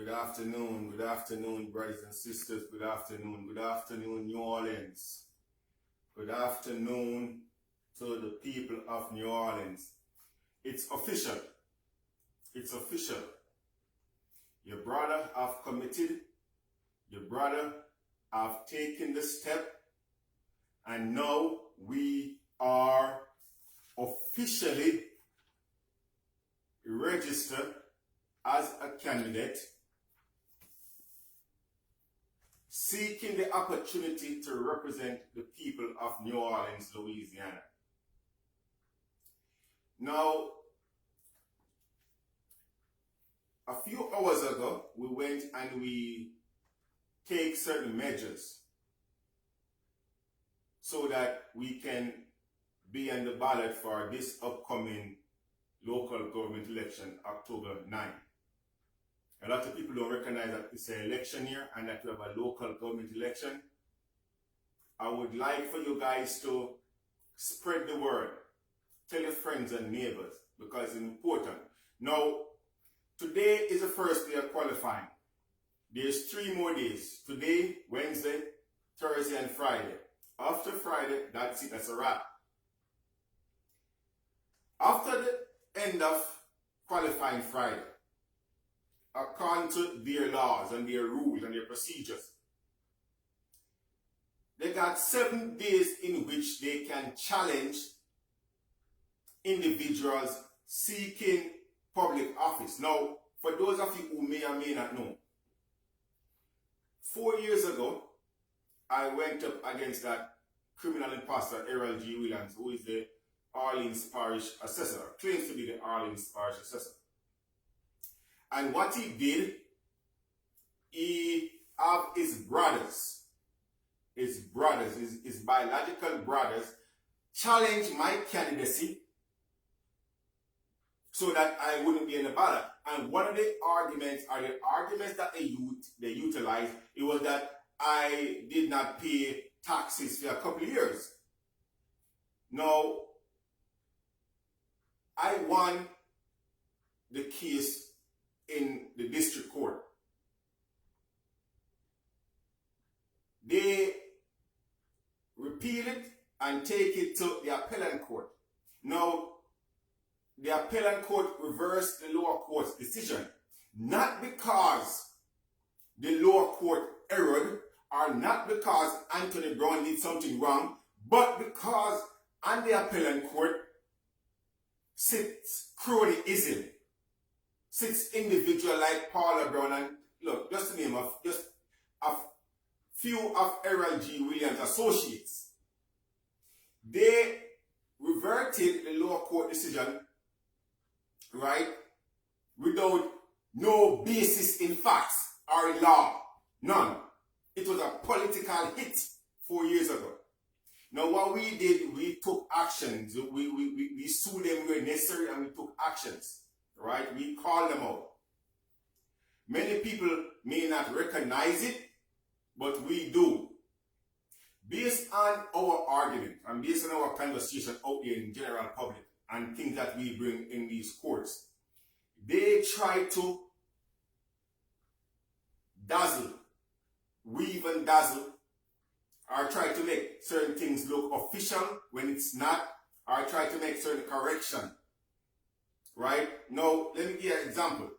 Good afternoon, brothers and sisters. Good afternoon, New Orleans. Good afternoon to the people of New Orleans. It's official. It's official. Your brother have committed. Your brother have taken the step. And now we are officially registered as a candidate seeking the opportunity to represent the people of New Orleans, Louisiana. Now, a few hours ago, we went and we take certain measures so that we can be on the ballot for this upcoming local government election, October 9. A lot of people don't recognize that it's an election year and that we have a local government election. I would like for you guys to spread the word. Tell your friends and neighbors because it's important. Now, today is the first day of qualifying. There's 3 more days. Today, Wednesday, Thursday, and Friday. After Friday, that's it. That's a wrap. After the end of qualifying Friday, according to their laws and their rules and their procedures, they got 7 days in which they can challenge individuals seeking public office. Now, for those of you who may or may not know, 4 years ago, I went up against that criminal imposter, Errol G. Williams, who is the Orleans Parish Assessor, claims to be the Orleans Parish Assessor. And what he did, he have his biological brothers, challenge my candidacy so that I wouldn't be in the ballot. And one of the arguments that they utilized, it was that I did not pay taxes for a couple of years. Now, I won the case in the district court. They repeal it and take it to the appellate court. Now, the appellate court reversed the lower court's decision, not because the lower court erred or not because Anthony Brown did something wrong, but because on the appellate court sits cronyism, sits individual like Paula Brown and look, just the name of just a few of Errol G. Williams' associates. They reverted the lower court decision, right, without no basis in facts or in law. None. It was a political hit 4 years ago. Now what we did, we took actions. We sued them where necessary and we took actions. Right? We called them out. Many people may not recognize it, but we do. Based on our argument and based on our conversation out there in general public and things that we bring in these courts, they try to dazzle, weave and dazzle, or try to make certain things look official when it's not, or try to make certain correction. Right? Now, let me give you an example.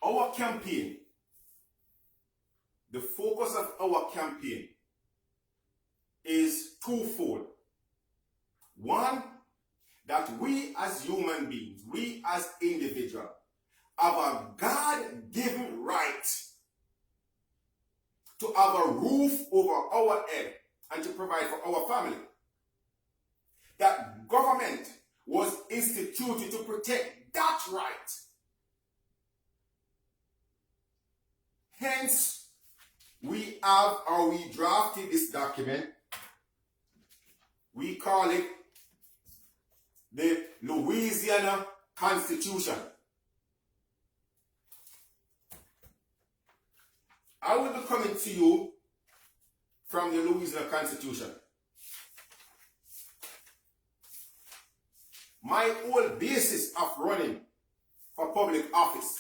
Our campaign, the focus of our campaign is twofold. One, that we as human beings, we as individuals, have a God-given right to have a roof over our head and to provide for our family. That government was instituted to protect that right. Hence, we drafted this document. We call it the Louisiana Constitution. I will be coming to you from the Louisiana Constitution. My whole basis of running for public office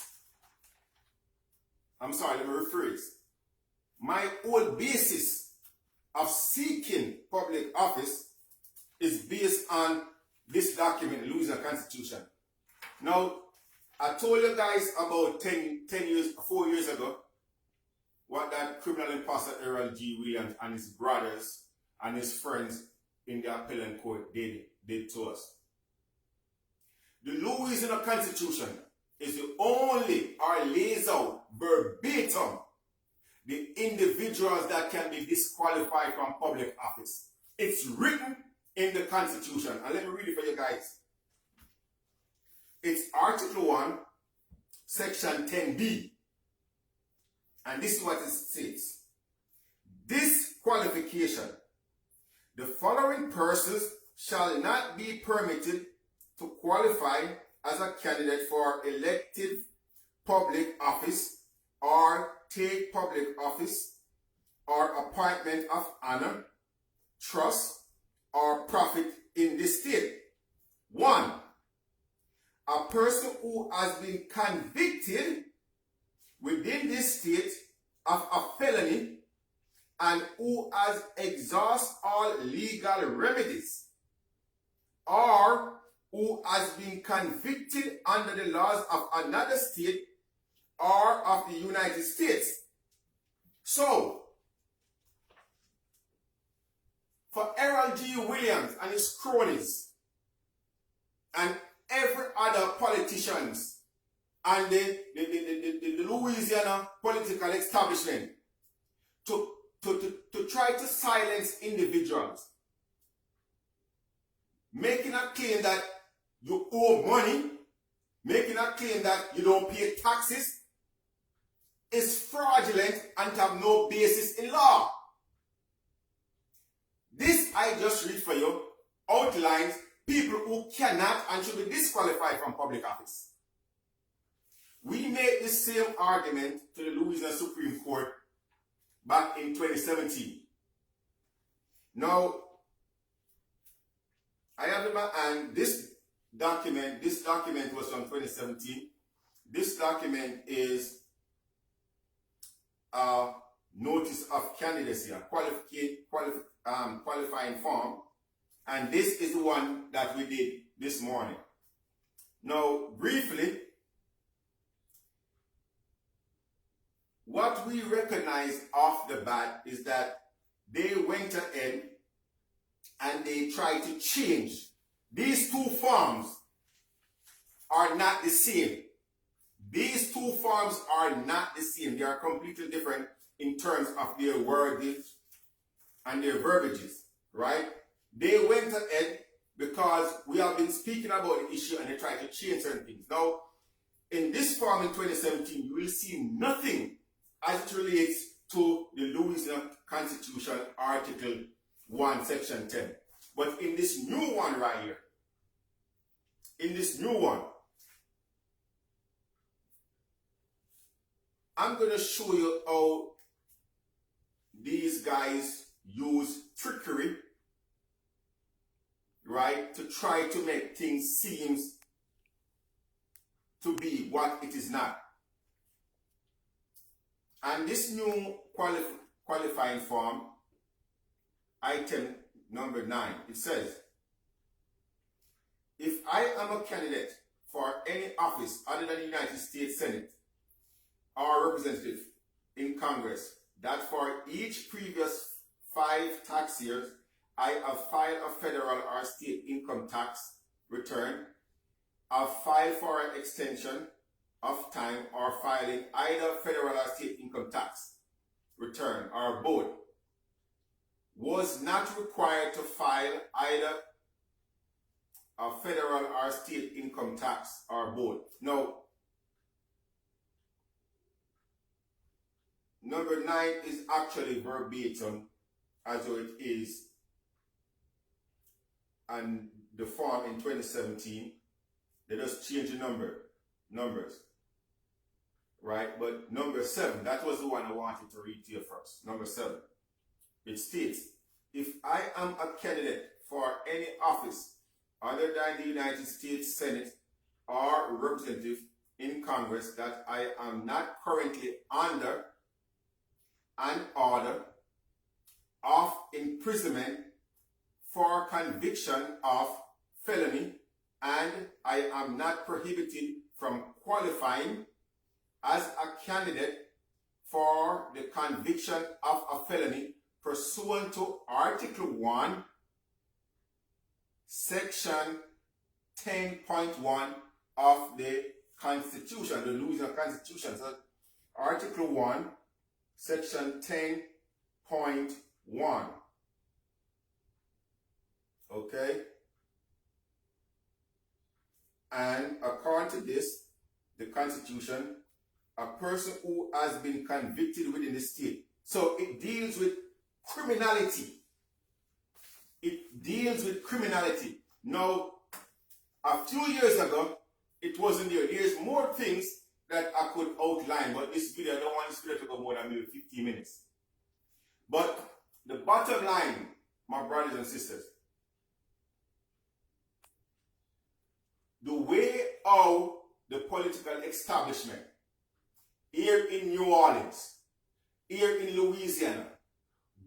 I'm sorry, let me rephrase. My whole basis of seeking public office is based on this document, Louisiana Constitution. Now, I told you guys about 4 years ago, what that criminal imposter Errol G. Williams and his brothers and his friends in the appellate court did to us. The Louisiana Constitution is the only, or lays out verbatim, the individuals that can be disqualified from public office. It's written in the Constitution. And let me read it for you guys. It's Article 1, Section 10b. And this is what it states. Disqualification. The following persons shall not be permitted to qualify as a candidate for elective public office or take public office or appointment of honor, trust, or profit in this state. 1. A person who has been convicted within this state of a felony and who has exhausted all legal remedies, or who has been convicted under the laws of another state or of the United States. So, for Errol G. Williams and his cronies and every other politicians and the Louisiana political establishment to try to silence individuals, making a claim that you owe money, making a claim that you don't pay taxes, is fraudulent and have no basis in law. This I just read for you outlines people who cannot and should be disqualified from public office. We made the same argument to the Louisiana Supreme Court back in 2017. Now, I have in my hand this document. This document was from 2017. This document is a notice of candidacy, a qualifying form. And this is the one that we did this morning. Now, briefly, what we recognize off the bat is that they went ahead and they tried to change. These two forms are not the same. These two forms are not the same. They are completely different in terms of their wording and their verbiages, right? They went ahead because we have been speaking about the issue and they tried to change certain things. Now, in this form in 2017, you will see nothing as it relates to the Louisiana Constitution, Article 1, Section 10. But in this new one right here, in this new one, I'm going to show you how these guys use trickery, right, to try to make things seem to be what it is not. And this new qualifying form, item number 9, it says, if I am a candidate for any office other than the United States Senate or representative in Congress, that for each previous 5 tax years, I have filed a federal or state income tax return, have filed for an extension of time or filing either federal or state income tax return or both, was not required to file either a federal or state income tax or both. Now, number 9 is actually verbatim as though it is and the form in 2017. They just change the numbers, right? But number 7, that was the one I wanted to read to you first. Number 7, it states, if I am a candidate for any office other than the United States Senate or representative in Congress that I am not currently under an order of imprisonment for conviction of felony, and I am not prohibited from qualifying as a candidate for the conviction of a felony pursuant to Article 1, Section 10.1 of the Constitution, the Louisiana Constitution. So Article 1, Section 10.1. Okay? And according to this, the Constitution, a person who has been convicted within the state. So it deals with criminality. It deals with criminality. Now, a few years ago, it wasn't there. There's more things that I could outline, but this video, I don't want this video to go more than maybe 15 minutes. But the bottom line, my brothers and sisters, the way how the political establishment here in New Orleans, here in Louisiana,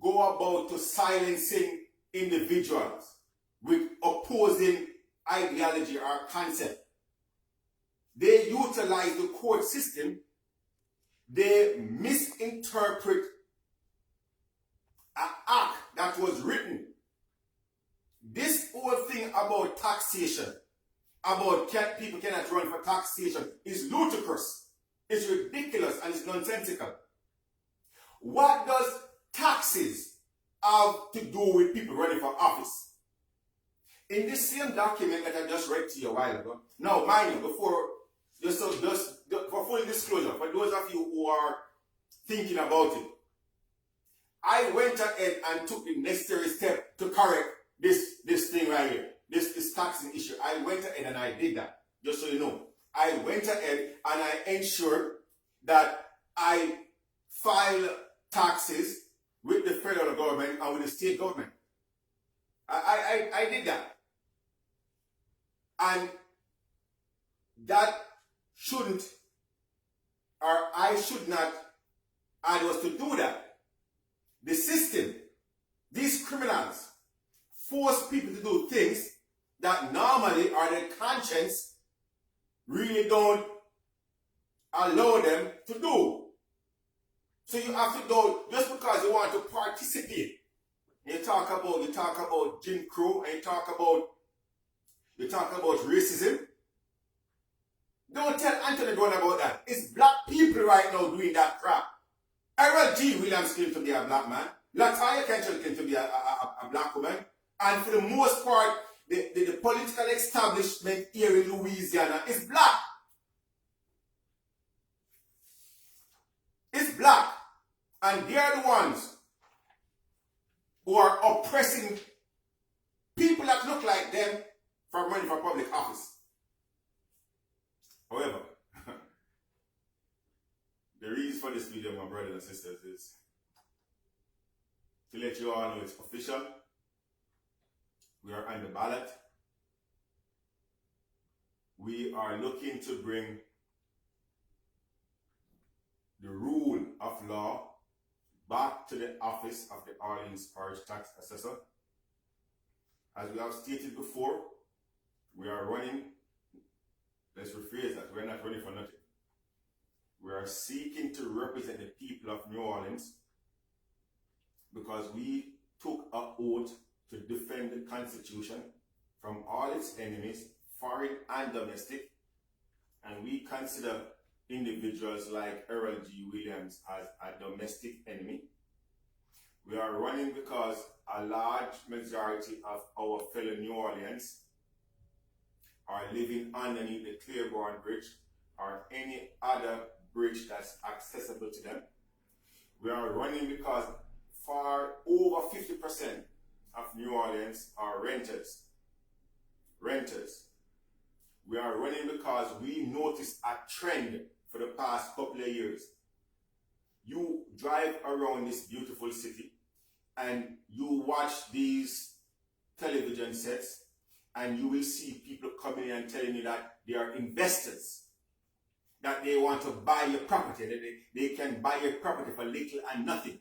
go about to silencing individuals with opposing ideology or concept. They utilize the court system. They misinterpret an act that was written. This whole thing about taxation, about people cannot run for taxation, is ludicrous. It's ridiculous and it's nonsensical. What does taxes have to do with people running for office? In this same document that I just read to you a while ago, now mind you, for full disclosure, for those of you who are thinking about it, I went ahead and took the necessary step to correct this thing right here, this taxing issue. I went ahead and I did that, just so you know. I went ahead and I ensured that I file taxes with the federal government and with the state government. I did that. And that shouldn't, or I should not, I was to do that. The system, these criminals, force people to do things that normally, or their conscience, really don't allow them to do. So you have to do, just because you want to participate. You talk about Jim Crow, and you talk about racism. Don't tell Anthony Brown about that. It's black people right now doing that crap. Errol G. Williams claimed to be a black man. Latoya Kenchel claimed to be a black woman. And for the most part, the political establishment here in Louisiana is black. It's black. And they are the ones who are oppressing people that look like them from running for public office. However, the reason for this video, my brothers and sisters, is to let you all know it's official. We are on the ballot. We are looking to bring the rule of law back to the office of the Orleans Parish Tax Assessor. As we have stated before, we are running, let's rephrase that, we're not running for nothing. We are seeking to represent the people of New Orleans because we took an oath to defend the Constitution from all its enemies, foreign and domestic, and we consider individuals like Errol G. Williams as a domestic enemy. We are running because a large majority of our fellow New Orleans are living underneath the Claiborne Bridge or any other bridge that's accessible to them. We are running because far over 50% of New Orleans are renters. We are running because we noticed a trend for the past couple of years. You drive around this beautiful city and you watch these television sets and you will see people coming in and telling you that they are investors. that they want to buy your property. They can buy your property for little and nothing.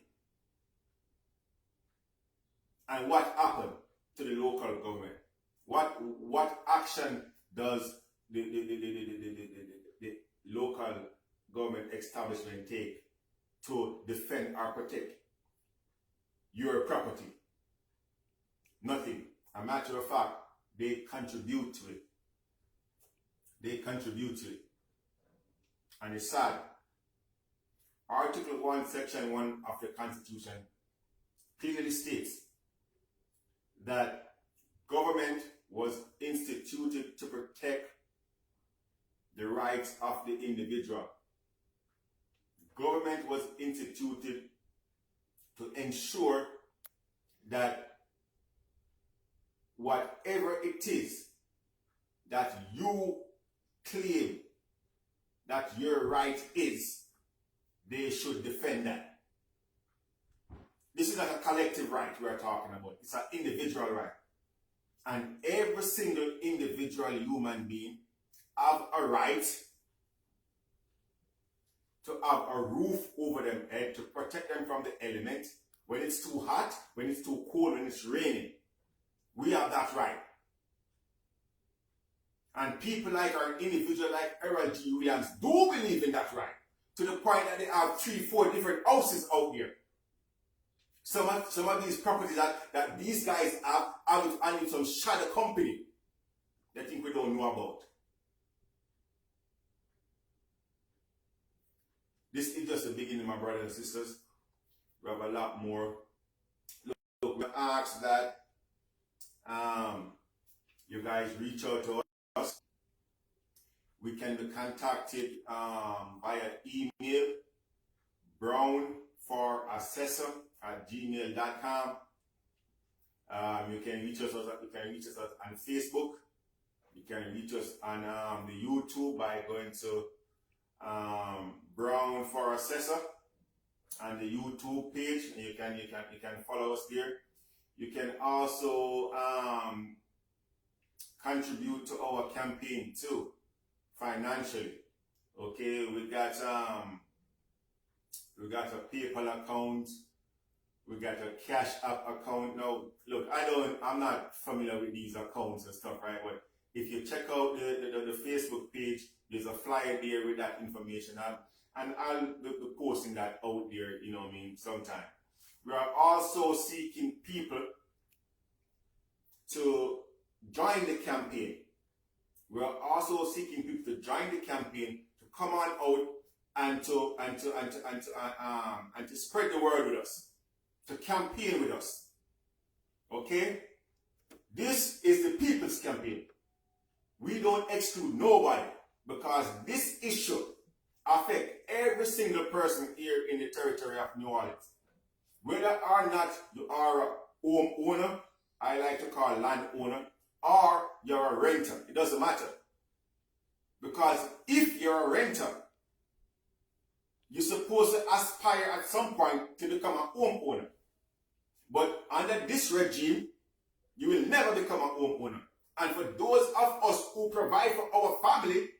And what happened to the local government? What action does the local government establishment take to defend or protect your property? Nothing. A matter of fact, they contribute to it. They contribute to it. And it's sad. Article 1, Section 1 of the Constitution clearly states that government was instituted to protect the rights of the individual. Government was instituted to ensure that whatever it is that you claim that your right is, they should defend that. This is not a collective right we're talking about. It's an individual right. And every single individual human being have a right to have a roof over their head to protect them from the elements when it's too hot, when it's too cold, when it's raining. We have that right. And people like our individual, like Errol G. Williams, do believe in that right. To the point that they have 3-4 different houses out there. Some of these properties that these guys have it and some shadow company they think we don't know about. This is just the beginning, my brothers and sisters. We have a lot more. Look, we ask that you guys reach out to us. We can be contacted via email, brownforassessor@gmail.com. You can reach us on Facebook. You can reach us on the YouTube by going to Brown for Assessor on the YouTube page, and you can follow us there. You can also contribute to our campaign too, financially. Okay, we got a PayPal account, we got a Cash App account. Now, look, I'm not familiar with these accounts and stuff, right? But if you check out the Facebook page, there's a flyer there with that information. And I'll be posting that out there, you know what I mean, sometime. We are also seeking people to join the campaign. We are also seeking people to join the campaign, to come on out and to spread the word with us, to campaign with us. Okay? This is the people's campaign. We don't exclude nobody, because this issue affects every single person here in the territory of New Orleans. Whether or not you are a home owner, I like to call land owner, or you're a renter, it doesn't matter. Because if you're a renter, you're supposed to aspire at some point to become a home owner. But under this regime, you will never become a home owner. And for those of us who provide for our family,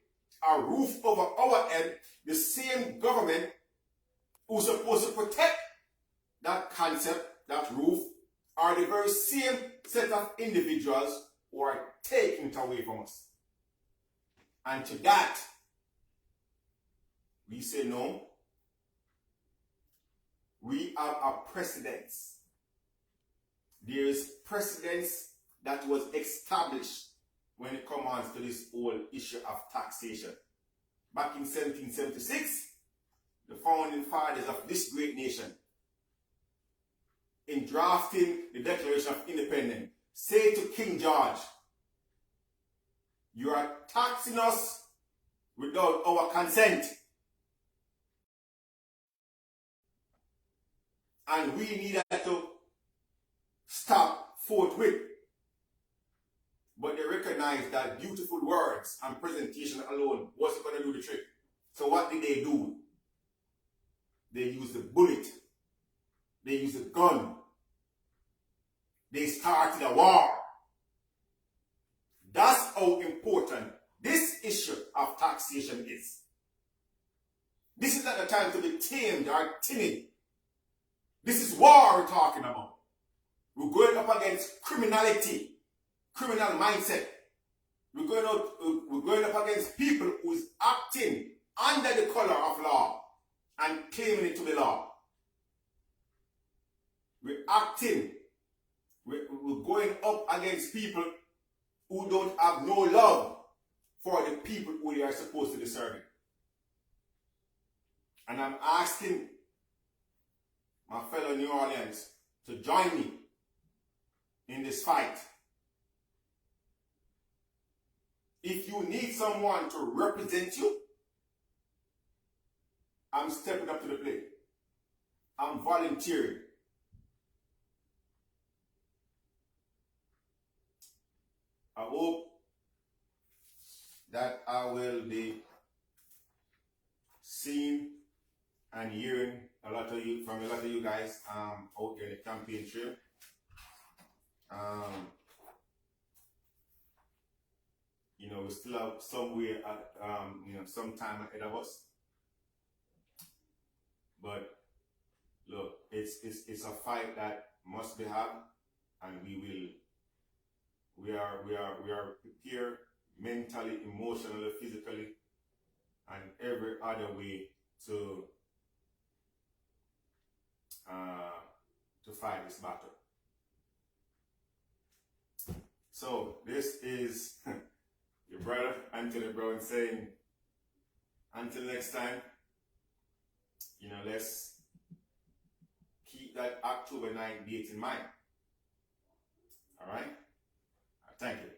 a roof over our head, the same government who's supposed to protect that concept, that roof, are the very same set of individuals who are taking it away from us. And to that, we say no. We have a precedence. There is precedence that was established when it comes to this whole issue of taxation. Back in 1776, the founding fathers of this great nation, in drafting the Declaration of Independence, say to King George, you are taxing us without our consent. And we need to stop forthwith. But they recognized that beautiful words and presentation alone wasn't going to do the trick. So what did they do? They used the bullet. They used the gun. They started a war. That's how important this issue of taxation is. This is not the time to be tamed or timid. This is war we're talking about. We're going up against criminality, criminal mindset. We're going up against people who's acting under the color of law and claiming it to be law. We're going up against people who don't have no love for the people who they are supposed to be serving. And I'm asking my fellow New Orleans to join me in this fight. If you need someone to represent you, I'm stepping up to the plate. I'm volunteering. I hope that I will be seeing and hearing from a lot of you guys out there in the campaign trail. We still have somewhere some time ahead of us. But look, it's a fight that must be had, and we are prepared mentally, emotionally, physically, and every other way to fight this battle. So this is your brother Anthony Brown saying, until next time, let's keep that October 9th date in mind. All right? Thank you.